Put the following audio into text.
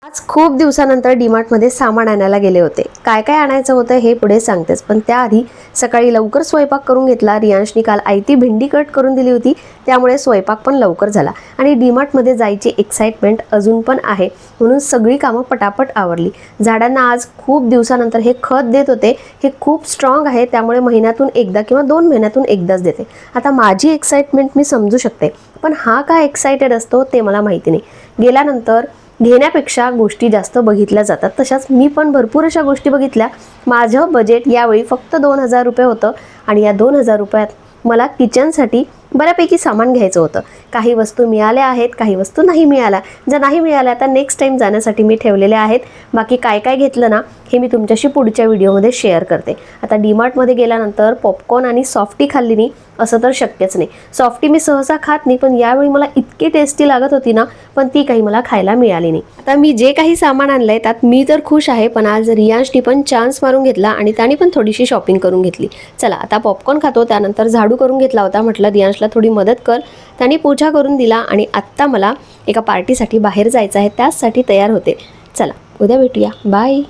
आज खूप दिवसानंतर डीमार्टमध्ये सामान आणायला गेले होते. काय काय आणायचं होतं हे पुढे सांगतेच, पण त्याआधी सकाळी लवकर स्वयंपाक करून घेतला. रियांशनी काल आयती भेंडी कट करून दिली होती, त्यामुळे स्वयंपाक पण लवकर झाला आणि डीमार्टमध्ये जायची एक्साइटमेंट अजून पण आहे, म्हणून सगळी कामं पटापट आवरली. झाडांना आज खूप दिवसानंतर हे खत देत होते. हे खूप स्ट्रॉंग आहे, त्यामुळे महिन्यातून एकदा किंवा 2 महिन्यातून एकदाच देते. आता माझी एक्साइटमेंट मी समजू शकते, पण हा काय एक्साइटेड असतो ते मला माहिती नाही. गेल्यानंतर घेण्यापेक्षा गोष्टी जास्त बघितल्या जातात, तशाच मी पण भरपूर अशा गोष्टी बघितल्या. माझं बजेट यावेळी फक्त 2000 रुपये होतं आणि या 2000 रुपयात मला किचनसाठी बऱ्यापैकी सामान घ्यायचं होतं. काही वस्तू मिळाल्या आहेत, काही वस्तू नाही मिळाल्या. ज्या नाही मिळाल्या तर नेक्स्ट टाइम जाण्यासाठी मी ठेवलेल्या आहेत. बाकी काय काय घेतलं ना हे मी तुमच्याशी पुढच्या व्हिडिओमध्ये शेअर करते. आता डीमार्टमध्ये गेल्यानंतर पॉपकॉर्न आणि सॉफ्टी खाल्ली नाही असं तर शक्यच नाही. सॉफ्टी मी सहसा खात नाही, पण यावेळी मला इतकी टेस्टी लागत होती ना, पण ती काही मला खायला मिळाली नाही. आता मी जे काही सामान आणलंय त्यात मी तर खुश आहे, पण आज रियांशनी पण चान्स मारून घेतला आणि त्याने पण थोडीशी शॉपिंग करून घेतली. चला आता पॉपकॉर्न खातो, त्यानंतर झाडू करून घेतला होता. म्हटलं रियांशला थोडी मदत कर. त्याने पूजा करून दिला आणि आत्ता मला एका पार्टीसाठी बाहेर जायचं आहे, त्यासाठी तयार होते. चला उद्या भेटूया, बाय.